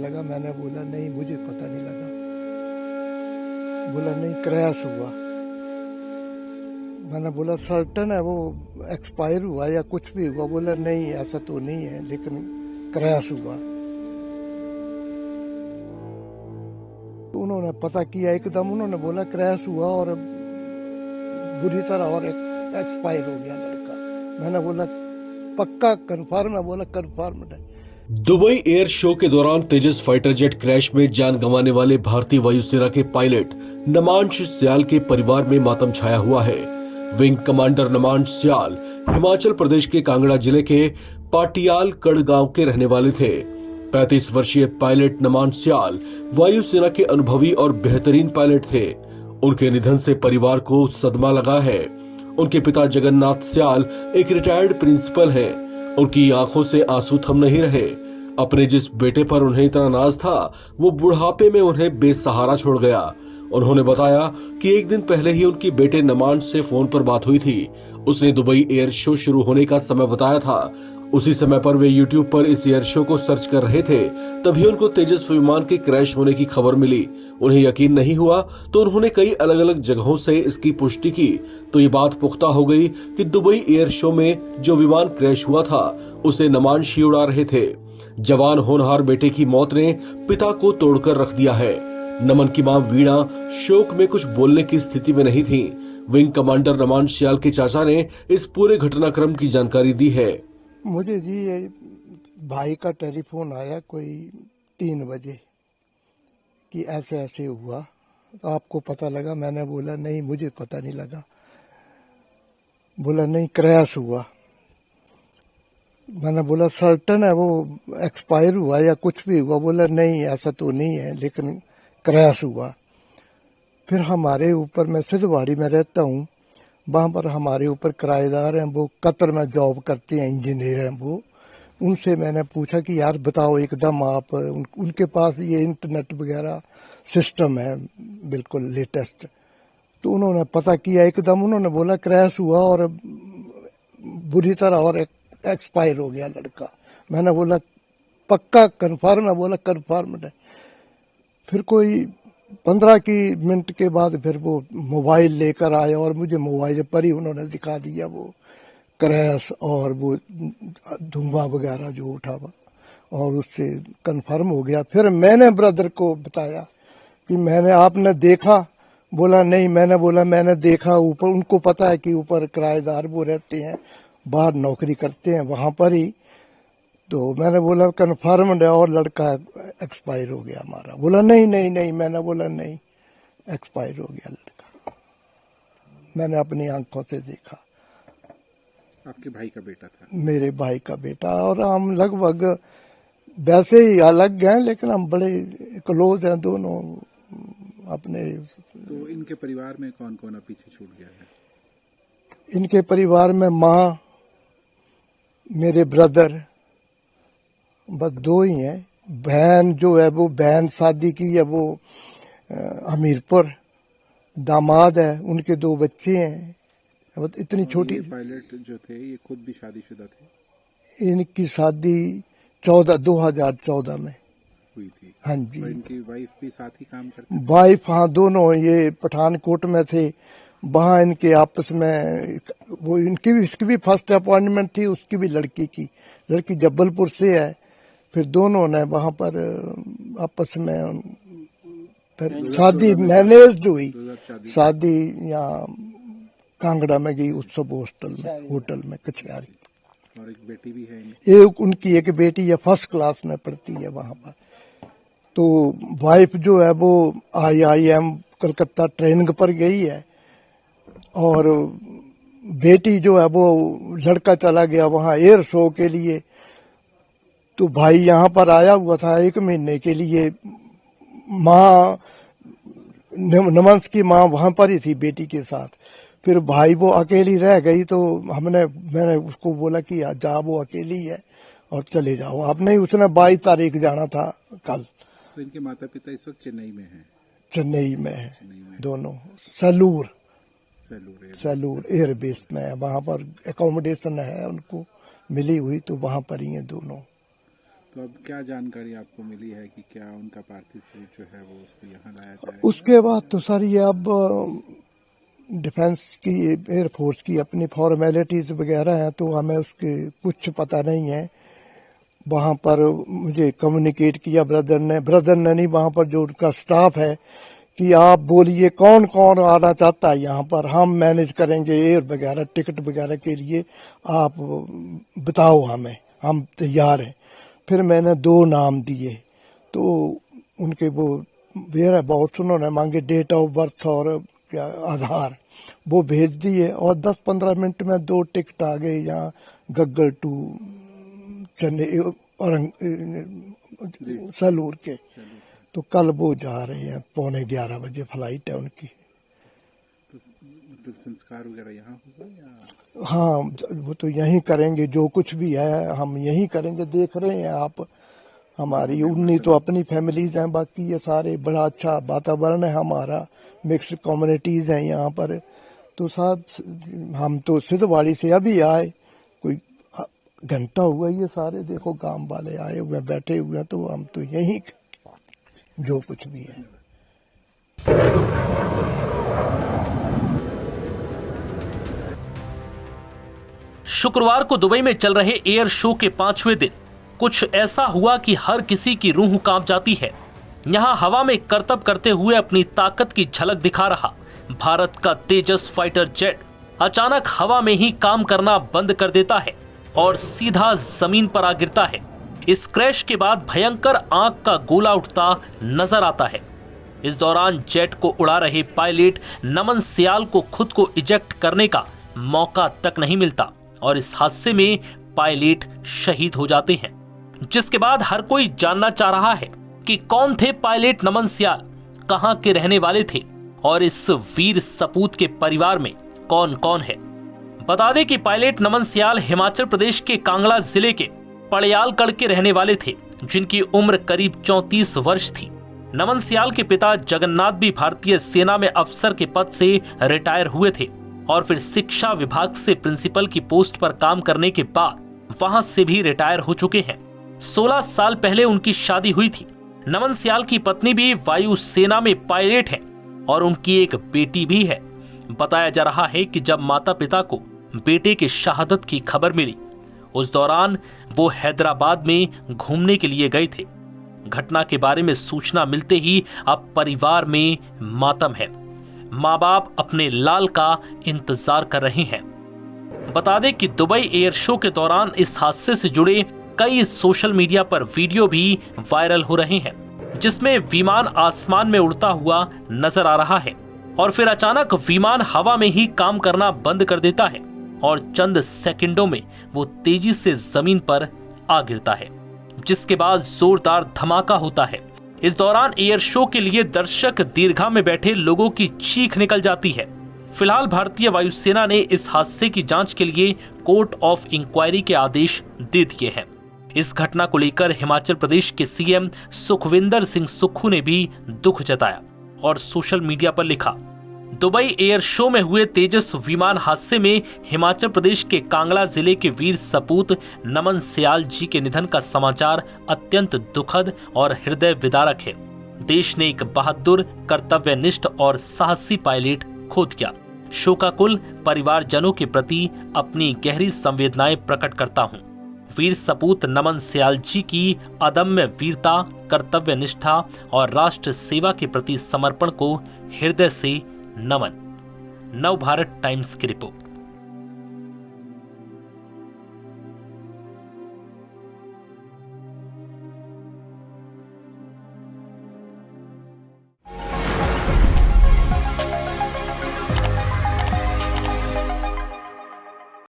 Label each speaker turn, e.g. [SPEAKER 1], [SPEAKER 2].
[SPEAKER 1] लगा? मैंने बोला नहीं, मुझे पता नहीं लगा। बोला नहीं, क्रैश हुआ। मैंने बोला सर्टन है वो एक्सपायर हुआ या कुछ भी हुआ? बोला नहीं, ऐसा तो नहीं है, लेकिन क्रैश हुआ। तो उन्होंने पता किया एकदम, उन्होंने बोला क्रैश हुआ और बुरी तरह और एक्सपायर हो गया लड़का। मैंने बोला पक्का कंफर्म है? बोला कंफर्म है।
[SPEAKER 2] दुबई एयर शो के दौरान तेजस फाइटर जेट क्रैश में जान गंवाने वाले भारतीय वायुसेना के पायलट नमांश स्याल के परिवार में मातम छाया हुआ है। विंग कमांडर नमांश स्याल हिमाचल प्रदेश के कांगड़ा जिले के पाटियाल कड़ गांव के रहने वाले थे। 35 वर्षीय पायलट नमांश स्याल वायुसेना के अनुभवी और बेहतरीन पायलट थे। उनके निधन से परिवार को सदमा लगा है। उनके पिता जगन्नाथ स्याल एक रिटायर्ड प्रिंसिपल हैं। उनकी आंखों से आंसू थम नहीं रहे। अपने जिस बेटे पर उन्हें इतना नाज था, वो बुढ़ापे में उन्हें बेसहारा छोड़ गया। उन्होंने बताया कि एक दिन पहले ही उनकी बेटे नमांश से फोन पर बात हुई थी। उसने दुबई एयर शो शुरू होने का समय बताया था। उसी समय पर वे YouTube पर इस एयर शो को सर्च कर रहे थे। तभी उनको तेजस विमान के क्रैश होने की खबर मिली। उन्हें यकीन नहीं हुआ तो उन्होंने कई अलग अलग जगहों से इसकी पुष्टि की, तो ये बात पुख्ता हो गई कि दुबई एयर शो में जो विमान क्रैश हुआ था उसे नमांश ही उड़ा रहे थे। जवान होनहार बेटे की मौत ने पिता को तोड़कर रख दिया है। नमन की मां वीणा शोक में कुछ बोलने की स्थिति में नहीं थी। विंग कमांडर नमांश स्याल के चाचा ने इस पूरे घटनाक्रम की जानकारी दी है।
[SPEAKER 1] मुझे जी ये भाई का टेलीफोन आया कोई 3 बजे कि ऐसे ऐसे हुआ, तो आपको पता लगा? मैंने बोला नहीं, मुझे पता नहीं लगा। बोला नहीं, क्रैश हुआ। मैंने बोला सर्टन है वो एक्सपायर हुआ या कुछ भी हुआ? बोला नहीं, ऐसा तो नहीं है, लेकिन क्रैश हुआ। फिर हमारे ऊपर, मैं सिद्धवाड़ी में रहता हूँ, वहाँ पर हमारे ऊपर किराएदार हैं, वो कतर में जॉब करते हैं, इंजीनियर हैं वो। उनसे मैंने पूछा कि यार बताओ एकदम आप, उनके पास ये इंटरनेट वगैरह सिस्टम है बिल्कुल लेटेस्ट। तो उन्होंने पता किया एकदम, उन्होंने बोला क्रैश हुआ और बुरी तरह और एक्सपायर हो गया लड़का। मैंने बोला पक्का कंफर्म है? बोला कंफर्म है। फिर कोई 15 मिनट के बाद फिर वो मोबाइल लेकर आए और मुझे मोबाइल पर ही उन्होंने दिखा दिया वो क्रैश और वो धुआं वगैरह जो उठा हुआ, और उससे कंफर्म हो गया। फिर मैंने ब्रदर को बताया कि मैंने, आपने देखा? बोला नहीं। मैंने बोला मैंने देखा ऊपर, उनको पता है कि ऊपर किराएदार वो रहते हैं, बाहर नौकरी करते हैं वहां पर ही। तो मैंने बोला कन्फर्म्ड है और लड़का एक्सपायर हो गया हमारा। बोला नहीं नहीं नहीं। मैंने बोला नहीं, एक्सपायर हो गया लड़का, मैंने अपनी आंखों से देखा।
[SPEAKER 3] आपके भाई का बेटा था?
[SPEAKER 1] मेरे भाई का बेटा। और हम लगभग वैसे ही अलग हैं, लेकिन हम बड़े क्लोज हैं दोनों अपने।
[SPEAKER 3] तो इनके परिवार में कौन कौन अब पीछे छूट गया है?
[SPEAKER 1] इनके परिवार में माँ, मेरे ब्रदर, बस 2 ही हैं। बहन जो है वो, बहन शादी की है वो हमीरपुर। दामाद है, उनके 2 बच्चे हैं। अब इतनी छोटी।
[SPEAKER 3] पायलट जो थे ये खुद भी शादीशुदा थे?
[SPEAKER 1] इनकी शादी 2014 में
[SPEAKER 3] हुई थी।
[SPEAKER 1] हाँ जी।
[SPEAKER 3] इनकी वाइफ भी साथ ही काम करती थी?
[SPEAKER 1] वाइफ, हाँ, दोनों ये पठानकोट में थे। वहाँ इनके आपस में वो, इनकी भी, इसकी भी फर्स्ट अपॉइंटमेंट थी, उसकी भी लड़की जबलपुर से है। फिर दोनों ने वहां पर आपस में फिर शादी मैनेज हुई। शादी यहाँ कांगड़ा में गई, उत्सव होटल में कछियारी।
[SPEAKER 3] और एक बेटी भी है?
[SPEAKER 1] उनकी एक बेटी है, फर्स्ट क्लास में पढ़ती है वहां पर। तो वाइफ जो है वो IIM कलकत्ता ट्रेनिंग पर गई है, और बेटी जो है वो, लड़का चला गया वहां एयर शो के लिए। तो भाई यहाँ पर आया हुआ था 1 महीने के लिए। माँ, नमंस की माँ वहां पर ही थी बेटी के साथ। फिर भाई वो अकेली रह गई, तो मैंने उसको बोला कि जा, वो अकेली है और चले जाओ आप। नहीं, उसने 22 तारीख जाना था कल।
[SPEAKER 3] तो इनके माता पिता इस वक्त चेन्नई में हैं?
[SPEAKER 1] चेन्नई में है दोनों। सैलूर एयरबेस में है, वहां पर एकोमोडेशन है उनको मिली हुई, तो वहां पर ही है दोनों।
[SPEAKER 3] तो अब क्या जानकारी आपको मिली है कि क्या उनका पार्थिव शरीर जो है वो उसको यहाँ लाया जाएगा?
[SPEAKER 1] उसके बाद तो सर ये अब डिफेंस की, एयरफोर्स की अपनी फॉर्मेलिटीज वगैरह हैं, तो हमें उसके कुछ पता नहीं है। वहाँ पर मुझे कम्युनिकेट किया ब्रदर ने नहीं, वहाँ पर जो उनका स्टाफ है कि आप बोलिए कौन कौन आना चाहता है यहाँ पर, हम मैनेज करेंगे एयर वगैरह टिकट वगैरह के लिए, आप बताओ हमें, हम तैयार हैं। फिर मैंने 2 नाम दिए, तो उनके वो वेयर बहुत उन्होंने मांगे डेट ऑफ बर्थ और क्या आधार, वो भेज दिए और 10-15 मिनट में 2 टिकट आ गए यहाँ गग्गल टू चेन्नई और सलूर के। तो कल वो जा रहे हैं, 11:15 बजे फ्लाइट है उनकी।
[SPEAKER 3] तो मतलब संस्कार वगैरह यहाँ होगा या?
[SPEAKER 1] हाँ, वो तो यहीं करेंगे, जो कुछ भी है हम यहीं करेंगे। देख रहे हैं आप, हमारी 19 तो अपनी फैमिलीज हैं, बाकी ये सारे बड़ा अच्छा वातावरण है हमारा, मिक्स्ड कम्युनिटीज हैं यहाँ पर। तो साहब हम तो सिद्धवाड़ी से अभी आए, कोई घंटा हुआ, ये सारे देखो गांव वाले आए हुए बैठे हुए हैं, तो हम तो यहीं जो कुछ भी है।
[SPEAKER 4] शुक्रवार को दुबई में चल रहे एयर शो के 5वें दिन कुछ ऐसा हुआ कि हर किसी की रूह कांप जाती है। यहां हवा में करतब करते हुए अपनी ताकत की झलक दिखा रहा भारत का तेजस फाइटर जेट अचानक हवा में ही काम करना बंद कर देता है और सीधा जमीन पर आ गिरता है। इस क्रैश के बाद भयंकर आग का गोला उठता नजर आता है। इस दौरान जेट को उड़ा रहे पायलट नमन सियाल को खुद को इजेक्ट करने का मौका तक नहीं मिलता और इस हादसे में पायलट शहीद हो जाते हैं, जिसके बाद हर कोई जानना चाह रहा है कि कौन थे पायलट नमन सियाल, कहां के रहने वाले थे और इस वीर सपूत के परिवार में कौन कौन है। बता दें कि पायलट नमन सियाल हिमाचल प्रदेश के कांगड़ा जिले के पड़यालकड़ के रहने वाले थे, जिनकी उम्र करीब 34 वर्ष थी। नमन सियाल के पिता जगन्नाथ भी भारतीय सेना में अफसर के पद से रिटायर हुए थे और फिर शिक्षा विभाग से प्रिंसिपल की पोस्ट पर काम करने के बाद वहां से भी रिटायर हो चुके हैं। 16 साल पहले उनकी शादी हुई थी। नमन सियाल की पत्नी भी वायु सेना में पायलट है और उनकी एक बेटी भी है। बताया जा रहा है कि जब माता पिता को बेटे की शहादत की खबर मिली, उस दौरान वो हैदराबाद में घूमने के लिए गए थे। घटना के बारे में सूचना मिलते ही अब परिवार में मातम है। माँ बाप अपने लाल का इंतजार कर रहे हैं। बता दें कि दुबई एयर शो के दौरान इस हादसे से जुड़े कई सोशल मीडिया पर वीडियो भी वायरल हो रहे हैं, जिसमें विमान आसमान में उड़ता हुआ नजर आ रहा है और फिर अचानक विमान हवा में ही काम करना बंद कर देता है और चंद सेकंडों में वो तेजी से जमीन पर आ गिरता है, जिसके बाद जोरदार धमाका होता है। इस दौरान एयर शो के लिए दर्शक दीर्घा में बैठे लोगों की चीख निकल जाती है। फिलहाल भारतीय वायुसेना ने इस हादसे की जांच के लिए कोर्ट ऑफ इंक्वायरी के आदेश दे दिए हैं। इस घटना को लेकर हिमाचल प्रदेश के सीएम सुखविंदर सिंह सुक्खू ने भी दुख जताया और सोशल मीडिया पर लिखा, दुबई एयर शो में हुए तेजस विमान हादसे में हिमाचल प्रदेश के कांगड़ा जिले के वीर सपूत नमन सियाल जी के निधन का समाचार अत्यंत दुखद और हृदय विदारक है। देश ने एक बहादुर, कर्तव्यनिष्ठ और साहसी पायलट खो दिया। शोकाकुल परिवारजनों के प्रति अपनी गहरी संवेदनाएं प्रकट करता हूँ। वीर सपूत नमन सियाल जी की अदम्य वीरता, कर्तव्यनिष्ठा और राष्ट्र सेवा के प्रति समर्पण को हृदय से नमन। नव भारत टाइम्स की रिपोर्ट।